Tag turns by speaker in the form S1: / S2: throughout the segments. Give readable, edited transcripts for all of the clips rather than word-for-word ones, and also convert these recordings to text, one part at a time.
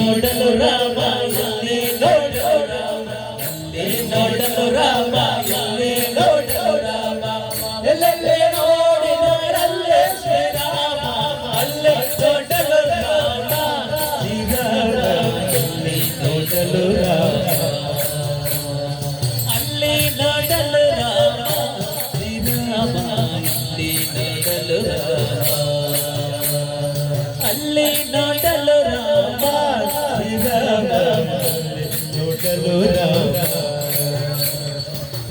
S1: ನೋಡಲು ರಾಮ ಇಲ್ಲಿ ನೋಡಲು ರಾಮ ಇಲ್ಲಿ ನೋಡಲು ರಾಮ ಇಲ್ಲಿ ನೋಡಲು ರಾಮ ಎಲ್ಲೆಲ್ಲೇ ನೋಡಿದರಲ್ಲೇ ಶ್ರೀರಾಮ ಅಲ್ಲೇ ನೋಡಲು ರಾಮ ಇಲ್ಲಿ ನೋಡಲು ರಾಮ ಅಲ್ಲಿ ನೋಡಲು ರಾಮ ಶ್ರೀರಾಮ ಇಲ್ಲಿ ನೋಡಲು ರಾಮ ಅಲ್ಲಿ ನೋಡಲು ರಾಮ ಶ್ರೀರಾಮ ನೋಡಲು ರಾಮ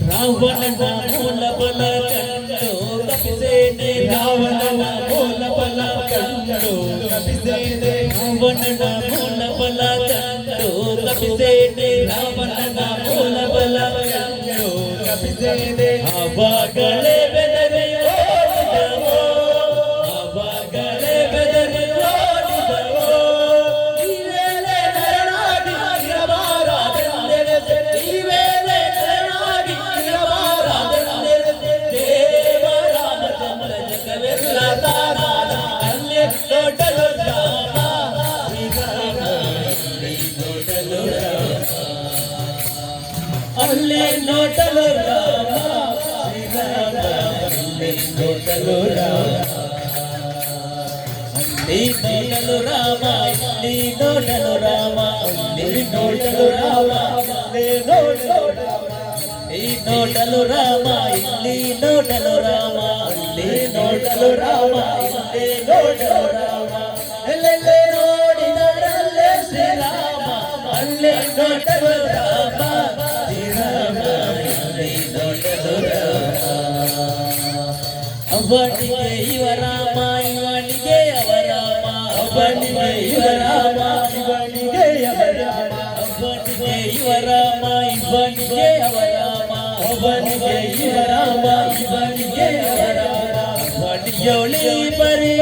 S1: ರಾವಣನ ಮೂಲ ಬಲ ಕಂಡು ಕಪಿಸೇನೆ ರಾವಣನ ಮೂಲ ಬಲ ಕಂಡು ಕಪಿಸೇನೆ ರಾವಣನ ಮೂಲ ಬಲ ಕಂಡು ಕಪಿಸೇನೆ ರಾವಣನ ಮೂಲ ಬಲ ಕಂಡು ಕಪಿಸೇನೆ ಅವಾಗಲೇ ಬೆದರಿ ಓಡಿದವೋ ಅವಾಗಲೇ ಬೆದರಿ ಓಡಿದವೋ ಈ ವೇಳೆ ನರನಾಗಿ ಇರಬಾರದೆಂದೆಣೆದೆ ಈ ವೇಳೆ ನರನಾಗಿ ಇರಬಾರದೆಂದೆಣೆದೆ ದೇವರಾಮಚಂದ್ರ ಜಗವೆಲ್ಲ ತಾನಾದ ಅಲ್ಲೇ ನೋಡಲು ರಾಮ ಶ್ರೀರಾಮ ಅಲ್ಲಿ ನೋಡಲು ರಾಮ ಅಲ್ಲಿ ನೋಡಲು ರಾಮ ಶ್ರೀರಾಮ ಅಲ್ಲಿ ನೋಡಲು ರಾಮ ಅಲ್ಲಿ ನೋಡಲು ರಾಮ ಅಲ್ಲಿ ನೋಡಲು ರಾಮ ಅಲ್ಲಿ ನೋಡಲು ರಾಮ ಅಲ್ಲಿ ನೋಡಲು ರಾಮ ಈ ನೋಡಲು ರಾಮ ಇಲ್ಲಿ ನೋಡಲು ರಾಮ ಅಲ್ಲಿ ನೋಡಲು ರಾಮ ಇಲ್ಲಿ ನೋಡಲು ರಾಮ ಎಲ್ಲೆಲ್ಲೇ ನೋಡಿದರಲ್ಲೇ ಶ್ರೀರಾಮ ಅಲ್ಲೇ ನೋಡಲು ರಾಮ ಶ್ರೀರಾಮ ಅಲ್ಲಿ ನೋಡಲು ರಾಮ ಅವನಿಗೆ ಇವ ರಾಮ ಇವನಿಗೆ ಅವ ರಾಮ ಅವನಿಗೆ ಇವ ರಾಮ ಇವನಿಗೆ ಅವ ರಾಮ ಅವನಿಗೆ ಇವ ರಾಮ ಇವನಿಗೆ ಅವ ರಾಮ ಅವನಿಗೆ ಇವ ರಾಮ ಇವನಿಗೆ ಅವ ರಾಮ ಅವನಿಯೊಳಿ ಬರೀ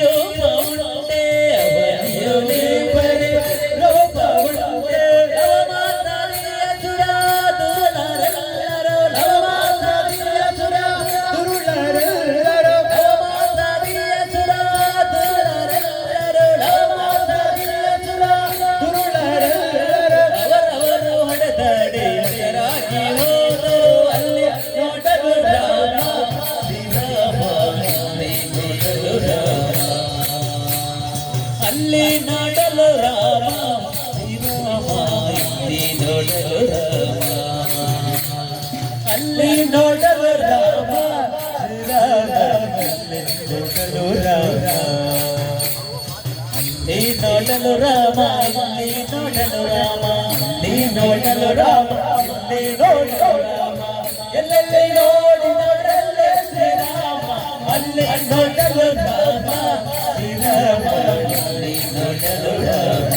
S1: ರೂಪ ಉಂಟೆ ಅವನಿಯೊಳಿ ಬರೀ ರೂಪ ಉಂಟೆ ಲವ ಮಾತಾಡಿಯ ಸುರ ದುರುಳರೆಲ್ಲರೂ ಲವ ಮಾತಾಡಿಯ ಸುರ ದುರುಳರೆಲ್ಲರೂ ಲವ ಮಾತಾಡಿಯ ಸುರ ದುರುಳರೆಲ್ಲರೂ ಲವ ಮಾತಾಡಿಯ ಸುರ ದುರುಳರೆಲ್ಲರೂ ಅವರವರು ಹೊಡೆದಾಡಿ ಹಜರಾಗಿ ಹೋದರು ಅಲ್ಲಿ ನೋಡಲು ರಾಮ ಶ್ರೀರಾಮ ಅಲ್ಲಿ ನೋಡಲು ರಾಮ ಶ್ರೀರಾಮ ಇಲ್ಲಿ ನೋಡಲು ರಾಮ ಅಲ್ಲಿ ನೋಡಲು ರಾಮ ಶ್ರೀರಾಮ ಅಲ್ಲಿ ನೋಡಲು ರಾಮ ಅಲ್ಲಿ ನೋಡಲು ರಾಮ ಇಲ್ಲಿ ನೋಡಲು ರಾಮ ಅಲ್ಲಿ ನೋಡಲು ರಾಮ ಇಲ್ಲಿ ನೋಡಲು ರಾಮ ಎಲ್ಲೆಲ್ಲಿ ನೋಡಿದರಲ್ಲೇ ಶ್ರೀರಾಮ ಅಲ್ಲಿ ನೋಡಲು ರಾಮ ಶ್ರೀರಾಮ ಅಲ್ಲಿ ನೋಡಲು ರಾಮ